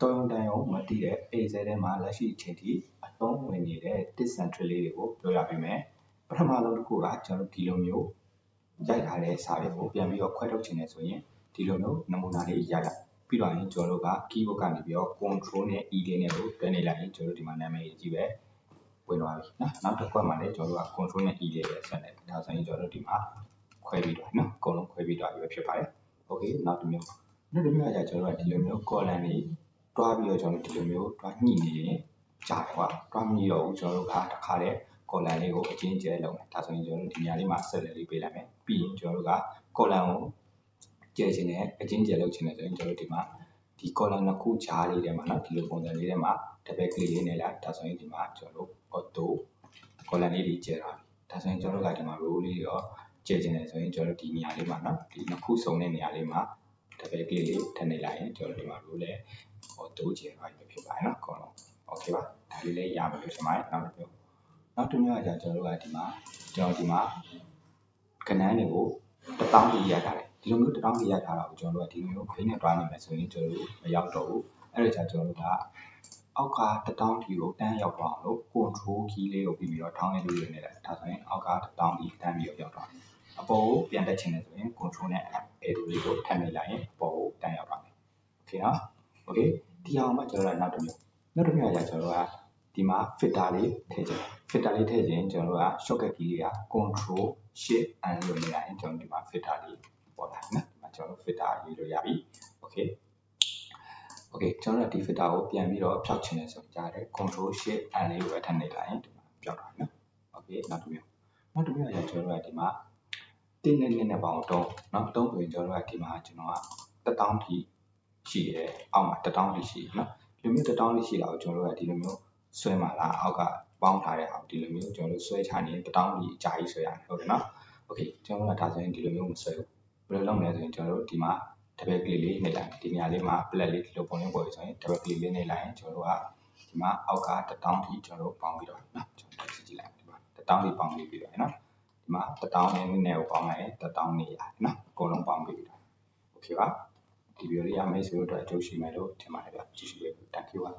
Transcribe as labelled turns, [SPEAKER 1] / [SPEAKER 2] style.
[SPEAKER 1] တော်ရုံတန်ရုံမသိတဲ့ Excel ထဲမှာလက်ရှိအချိန်ထိအသုံးဝင်နေတဲ့ tips and trick လေးတွေကိုပြောပြပေးမယ်ပထမဆုံးတစ်ခုကကျွန်တော်ဒီလိုမျိုးရိုက်ထားတဲ့စာတွေကိုပြန်ပြီးတော့ခွဲထုတ်ချင်တယ်ဆိုရင်ဒီလိုမျိုးနမူနာလေးရိုက်လိုက်ပြီးတော့ရင်ကျွန်တော်တို့က keyboard ကနေပြီးတော့ control နဲ့ e လေးနဲ့ကိုတွဲနေလိုက်ရင်ကျွန်တော်တို့ဒီမှာနာမည်ကြီးပဲဝင်သွားပြီနော်နောက်တစ်ခွက်မှာလည်းကျွန်တော်တို့က control နဲ့ e လေးပဲဆက်နေဒါဆိုရင်ကျွန်တော်တို့ဒီမှာခွဲပြီးတော့နော်အကုန်လုံးခွဲပြီးတော့ပြီဖြစ်ပါတယ် okay နောက်တစ်မျိုးကကျွန်တော်တို့ကဒီလိုမျိုး column တွေတွားပြီးတော့ကျွန်တော်တို့ဒီလိုမျိုးတွားညှိနေရင်ကြာတယ်ကွာတွားမညှိတော့ဘူးကျွန်တော်တို့ကတစ်ခါတည်း column လေးကိုအချင်းကျဲလုပ်မယ်ဒါဆိုရင်ကျွန်တော်တို့ဒီနေရာလေးမှာဆက်လက်လေးပေးလိုက်မယ်ပြီးရင်ကျွန်တော်တို့က column ကိုကျဲခြင်းနဲ့အချင်းကျဲလုပ်ခြင်းနဲ့ဆိုရင်ကျွန်တော်တို့ဒီမှာဒီ column နှစ်ခုကြားလေးထဲမှာနော်ဒီလိုပုံစံလေးထဲမှာ double click လေးနဲ့လိုက်ဒါဆိုရင်ဒီမှာကျွန်တော်တို့ auto column လေးတွေကျဲထားပြီဒါဆိုရင်ကျွန်တော်တို့ကဒီမှာ row လေးရောကျဲခြင်းနဲ့ဆိုရင်ကျွန်တော်တို့ဒီနေရာလေးမှာနော်ဒီနှစ်ခုစုံတဲ့နေရာလေးမှာdouble click လေးထည့်နေလိုက်ရင်ကျွန်တော်တို့ဒီမှာ row လေးauto ကျဲထားပြီဖြစ်ပါတယ်နော်အကုန်လုံး okay ပါဒါလေးလေးရပါလို့ရှင်ပါတယ်နောက်တစ်မျိုးကကျွန်တော်တို့ကဒီမှာကဏ္ဍတွေကို1000ကြီးရိုက်ထားတယ်ဒီလိုမျိုး1000ကြီးရိုက်ထားတာကိုကျွန်တော်တို့ကဒီလိုမျိုးဖိနဲ့တွားနေမယ်ဆိုရင်ကျွန်တော်တို့မရောက်တော့ဘူးအဲ့ဒါကြောင့်ကျွန်တော်တို့ကအောက်က1000ကြီးကိုတန်းရောက်သွားအောင်လို့ control key လေးကိုပြီးတော့ထောင်းနေလို့ရနေတယ်ဒါဆိုရင်အောက်က1000ကြီးတန်းပြီးတော့ရောက်သွားတယ်အပေါ်ကိုပြန်တက်ချင်တယ်ဆိုရင် control နဲ့ arrow လေးကိုထပ်နေလိုက်ရင်အပေါ်ကိုတန်းရောက်သွားမယ် okay နော် okay ဒီအောင်မှကျွန်တော်တို့နောက်တစ်မျိုးကကျွန်တော်တို့ကဒီမှာ filter လေးထည့်ခြင်း filter လေးထည့်ခြင်းကျွန်တော်တို့က shortcut key လေးက control shift and လို့နေလိုက်ရင်ကျွန်တော်ဒီမှာ filter လေးပေါ်လာနော်ဒီမှာကျွန်တော်တို့ filter ရေးလို့ရပြီ okay ကျွန်တော်တို့ဒီ filter ကိုပြန်ပြီးတော့ဖြောက်ချင်တယ်ဆိုကြားတယ် control shift and လေးကိုပဲထည့်နေလိုက်ရင်ဒီမှာဖြောက်သွားနော် okay နောက်တစ်မျိုးကကျွန်တော်တို့ကဒီမှာတင်းနဲ့ပေါင်းတော့နော်တုံးဆိုရင်ကျွန်တော်တို့ကဒီမှာကျွန်တော်က1000ထိရှိတယ်အောက်မှာ1000ထိရှိတယ်နော်ဒီလိုမျိုး1000ထိရှိတာကိုကျွန်တော်တို့ကဒီလိုမျိုးဆွဲမှာလားအောက်ကပေါင်းထားတဲ့အောင်ဒီလိုမျိုးကျွန်တော်တို့ဆွဲချနေ1000ထိအကြာကြီးဆွဲရတယ်ဟုတ်တယ်နော် okay ကျွန်တော်တို့ကဒါဆိုရင်ဒီလိုမျိုးမဆွဲဘူးဘယ်လိုလုပ်မလဲဆိုရင်ကျွန်တော်တို့ဒီမှာ double click လေးနှိပ်လိုက်ဒီနေရာလေးမှာ plug လေးဒီလိုပုံလေးပေါ်ဆိုရင် double click လေးနှိပ်လိုက်ရင်ကျွန်တော်တို့ကဒီမှာအောက်က1000ထိကျွန်တော်တို့ပေါင်းပြီးတော့နော်ကျွန်တော်ကြည့်လိုက်ဒီမှာ1000ထိပေါင်းပြီးတော့နော်ဒီမှာ1000နဲ့ကိုပေါင်းလိုက်ရင်1000နေရတယ်နော်အကုန်လုံးပေါင်းပြီးတော့ okay ပါဒီဗီဒီယိုလေးရမယ့်ဆိုတော့အကျိုးရှိမယ်လို့ထင်ပါတယ်ဗျကြည့်ရှုပေးဖို့ thank you ပါ